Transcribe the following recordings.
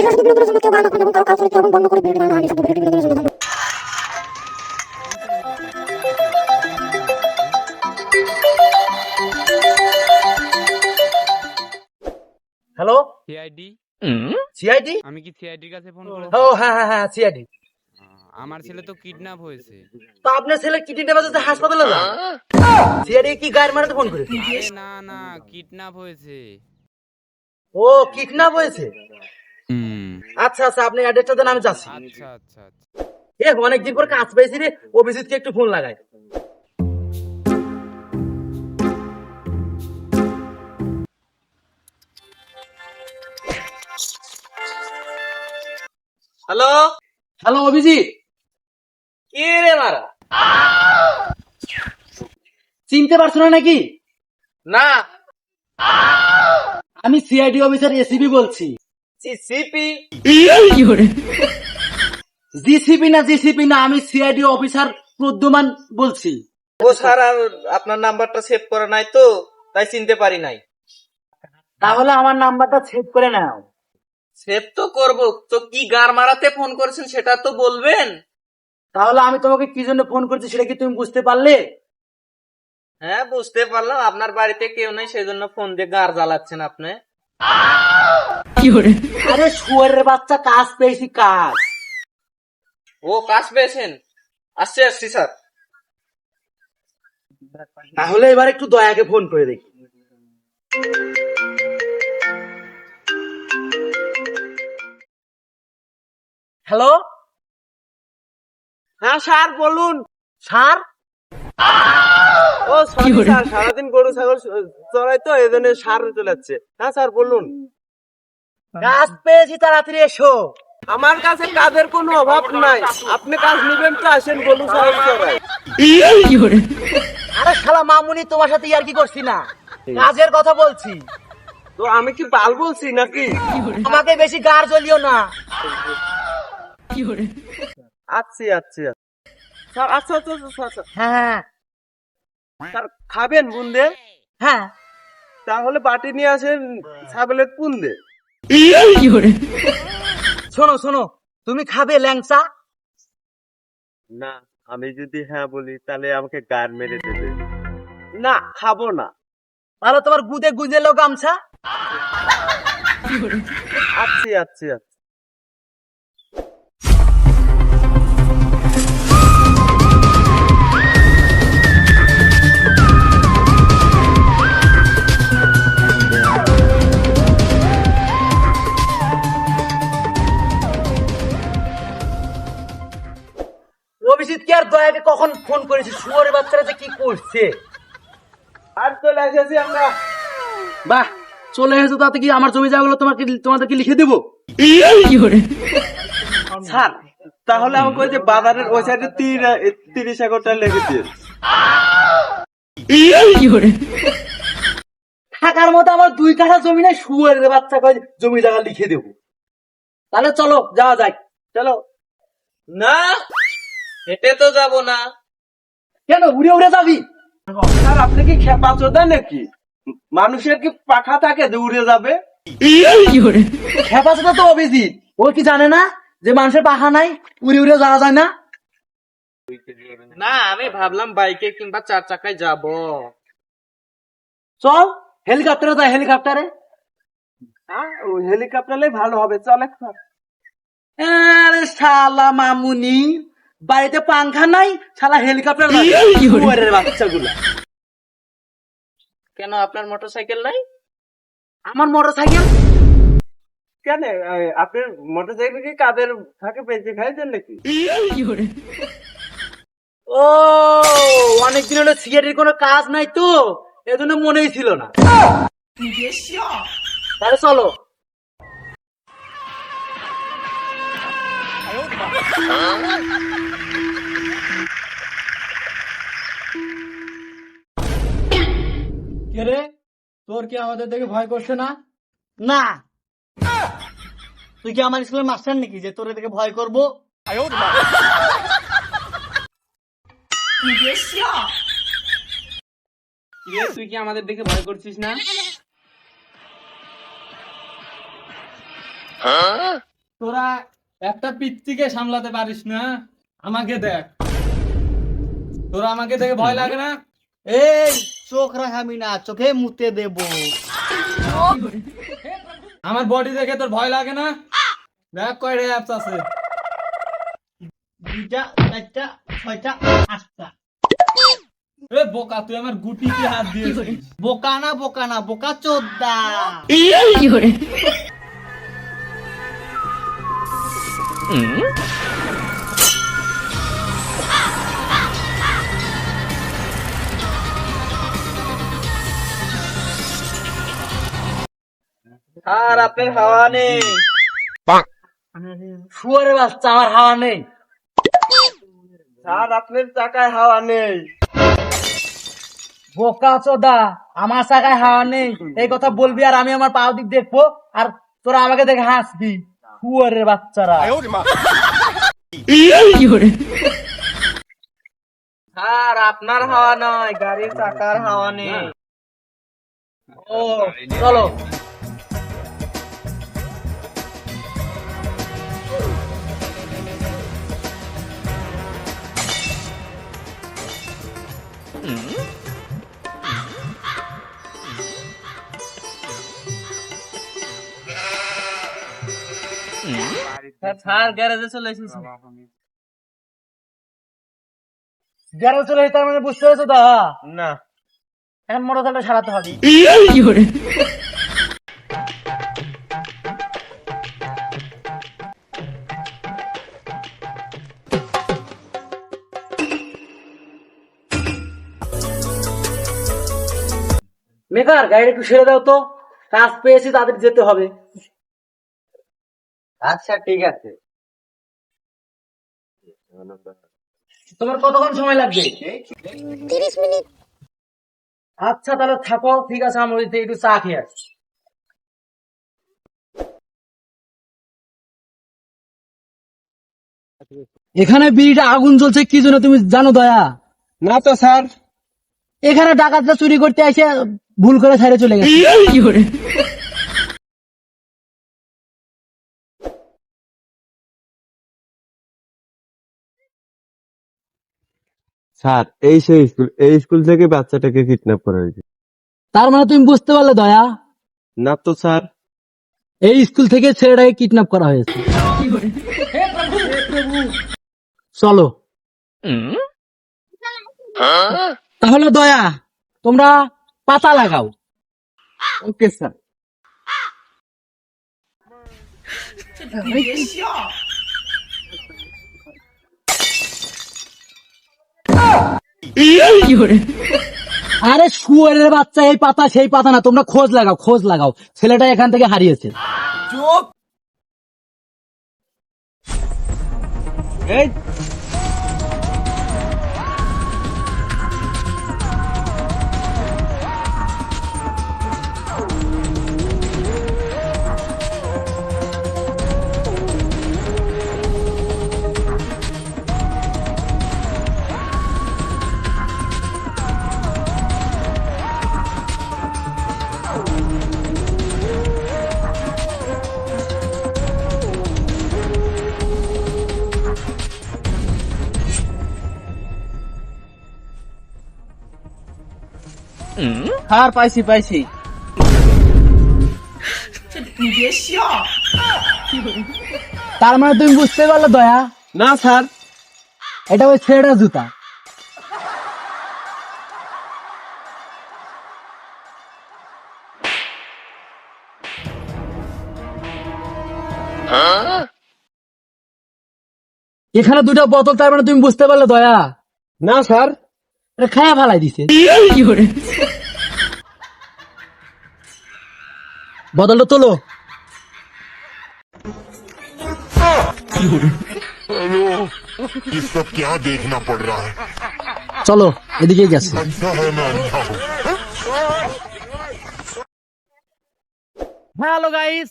Hello, CID. CID? আমি কি সিআইডির কাছে ফোন করেছি? ও হ্যাঁ হ্যাঁ হ্যাঁ, সিআইডি। আমার ছেলে তো কিডন্যাপ হয়েছে। তো আপনার ছেলে কিডনি বাজাতে হাসপাতালে যান। সিআইডি কি গায়ের মারাতে ফোন করেছে? আরে না না, কিডন্যাপ হয়েছে। ও কিডন্যাপ হয়েছে। আচ্ছা আচ্ছা, আপনি অ্যাড্রেসটা দেন, আমি যাচ্ছি। আচ্ছা আচ্ছা আচ্ছা। অনেকদিন পর কাজ পেয়েছি রে, অভিজিৎকে একটু ফোন লাগাই। Hello hello, Abhijit. কে রে মারা? চিনতে পারছো না নাকি? না, আমি সিআইডি অফিসার এসিপি বলছি। সিসিপি? জিসিপি না জিসিপি না, আমি সিআইডি অফিসার প্রদ্যুমান বলছি। ও স্যার, আর আপনার নাম্বারটা সেভ করা নাই তো, তাই চিনতে পারি নাই। তাহলে আমার নাম্বারটা সেভ করে নাও। সেভ তো করব, তো কি গার মারাতে ফোন করেছেন সেটা তো বলবেন। তাহলে আমি তোমাকে কি জন্য ফোন করছি সেটা কি তুমি বুঝতে পারলে? হ্যাঁ, বুঝতে পারলাম। আপনার বাড়িতে কেউ নেই, সেই জন্য ফোন দিয়ে গার জ্বালাচ্ছেন আপনি। আরে শুয়ারের বাচ্চা, কাজ পেয়েছি, কাজ। ও কাজ পেয়েছেন? আসছি আসছি স্যার। তাহলে এবার একটু দয়াকে ফোন করে দেখি। হ্যালো, হ্যাঁ স্যার বলুন। স্যার? ও সরি স্যার, সারাদিন গরু ছাগল চড়াই তো, এই জন্য সার চলে যাচ্ছে। হ্যাঁ স্যার বলুন। কাজ পেয়েছি, তাড়াতাড়ি এসো। আমার কাছে কাজের কোনো অভাব নাই, আপনি কাজ নিবেন তো আসেন, গরু ছাগল চড়াই। আরে শালা মামুনি, তোমার সাথে ইয়ার কি করছি না, কাজের কথা বলছি। তো আমি কি বাল বলছি নাকি? আমাকে বেশি গার জ্বলিও না। আচ্ছা আচ্ছা স্যার, আচ্ছা আচ্ছা আচ্ছা আচ্ছা। হ্যাঁ স্যার খাবেন বুন্দে? হ্যাঁ, তাহলে বাটি নিয়ে আসেন ছাগলের পুন্দে। শোনো শোনো, তুমি খাবে ল্যাংচা? না, আমি যদি হ্যাঁ বলি তাহলে আমাকে গার মেরে দেবে। না, খাবো না। তাহলে তোমার গুদে গুজে লো গামছা। আচ্ছা আচ্ছা আচ্ছা। অভিজিৎ কি আর দয়াকে কখন ফোন করেছি? শুয়ারের বাচ্চারা যে কি করছে। আর চলে এসেছি আমরা। বাহ, চলে এসেছো, তাতে কি আমার জমি জায়গাগুলো তোমাদেরকে লিখে দেবো? স্যার তাহলে আমাকে ওই যে বাজারের ওই সাইডে 30 একরটা লেগে দিয়ে থাকার মতো আমার 2 কাঠা জমি নাই, শুয়ারের বাচ্চা কয় জমি জায়গা লিখে দেবো। তাহলে চলো যাওয়া যায়, চলো। না, হেঁটে তো যাব না। কেন, উড়ে উড়ে যাবি? স্যার আপনি কি খেপা চোদা নাকি? মানুষের কি পাখা থাকে যে উড়ে যাবে? খেপাচোদা তো অভিজিৎ, ও কি জানে না যে মানুষের পাখা নাই, উড়ে উড়ে যাওয়া যায় না? না, আমি ভাবলাম বাইকে কিংবা 4 চাকায় যাব। চল হেলিকপ্টারে যাই, হেলিকপ্টারে। ওই হেলিকপ্টারে ভালো হবে, চলে। আরে শালা মামুনি, বাড়িতে পাংখা নাই, শালা হেলিকপ্টার বাচ্চাগুলা। কেন, আপনার মোটরসাইকেল নাই? আমার মোটর সাইকেল? কেন, আপনার মোটরসাইকেল কি কাদের থাকে পেয়েছে খাইছেন নাকি? ও, অনেকদিন হলো সিগারেটের কোনো কাজ নাই তো, এজন্য মনেই ছিল না। তাহলে চলো। রে, তোর কি আমাদের দেখে ভয় করছে না? না, তুই কি আমার স্কুলের মাস্টার নাকি যে তোর দেখে ভয় করবো? তুই কি আমাদের দেখে ভয় করছিস না? তোরা একটা পিচ্চিকে সামলাতে পারিস না, আমাকে দেখ। তোরা আমাকে দেখে ভয় লাগে না? এই চোখ রাখাবি না, চোখে মুতে দেব। আমার বডি দেখে তোর ভয় লাগে না? দেখ কয়টা অ্যাপস আছে। 2টা 4টা 6টা 8টা। এ বোকা, তুই আমার গুটিতে হাত দিয়েছিস। বোকা না বোকা চোদ্দা। আর আপনার হাওয়া নেই। শুয়ারের বাচ্চা, আমার হাওয়া নেই। স্যার আপনার চাকায় হাওয়া নেই। বোকা চোদা, আমার চাকায় হাওয়া নেই এই কথা বলবি, আর আমি আমার পাও দিক দেখবো, আর তোরা আমাকে দেখে হাসবি। শুয়ারের বাচ্চারা। স্যার আপনার হাওয়া নয়, গাড়ির চাকার হাওয়া নেই। ও চলো। স্যার গ্যারেজে চলে এসেছি। গ্যারেজ চলে তার মানে বুঝতে পেরেছো দা? না, এখন মোটরসাইকেলটা সারাতে হবে। মেকার গাড়িটা একটু ছেড়ে দাও তো, কাজ পেয়েছি, তাদের যেতে হবে। আচ্ছা ঠিক আছে। তোমার কতক্ষণ সময় লাগবে? 30 মিনিট। আচ্ছা তাহলে থাকো, ঠিক আছে, আমি ওইদিকে একটু চা খেয়ে আসছি। এখানে বিড়িটা আগুন জ্বলছে কি জন্য তুমি জানো দয়া? না তো স্যার। এখানে ডাকাতরা চুরি করতে এসে ভুল করে ছাইড়ে চলে গেছে। স্যার এই সেই স্কুল, এই স্কুল থেকে বাচ্চাটাকে কিডন্যাপ করা হয়েছে। তার মানে তুমি বুঝতে পারলে দয়া, না তো স্যার। এই স্কুল থেকে ছেলেটাকে কিডন্যাপ করা হয়েছে। চলো তাহলে দয়া, তোমরা পাতা লাগাও। Okay sir. আরে শুয়ারের বাচ্চা, এই পাতা সেই পাতা না, তোমরা খোঁজ লাগাও, খোঁজ লাগাও, ছেলেটা এখান থেকে হারিয়েছে। এই হার পাইছি পাইছি। তার মানে তুমি বুঝতে পারলে দয়া, না স্যার। এটা ওই ছেলেটার জুতা। এখানে দুটো বোতল, তার মানে তুমি বুঝতে পারলে দয়া? না স্যার। এটা খায়া ফালাই দিছে। বোতলটা তোলো। ये सब क्या देखना पड़ रहा है? চলো এদিকে গেছে। अच्छा है मैं अंधा हूँ। হ্যালো গাইস,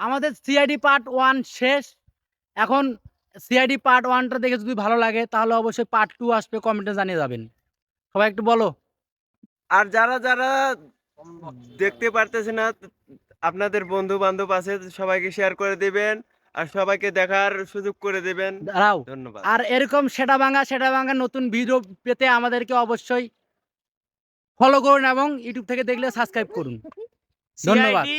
আমাদের সিআইডি পার্ট 1 শেষ। এখন সিআইডি পার্ট 1টা দেখে যদি ভালো লাগে তাহলে অবশ্যই পার্ট 2 আসবে, কমেন্টে জানিয়ে যাবেন। সবাই একটু বলো। আর যারা যারা দেখতে পারতেছে না, আপনাদের বন্ধু বান্ধব আছে, সবাইকে শেয়ার করে দিবেন। আর সবাইকে দেখার সুযোগ করে দেবেন। দাঁড়াও। ধন্যবাদ। আর এরকম সেটা ভাঙা নতুন ভিডিও পেতে আমাদেরকে অবশ্যই ফলো করুন এবং ইউটিউব থেকে দেখলে সাবস্ক্রাইব করুন। ধন্যবাদ। CID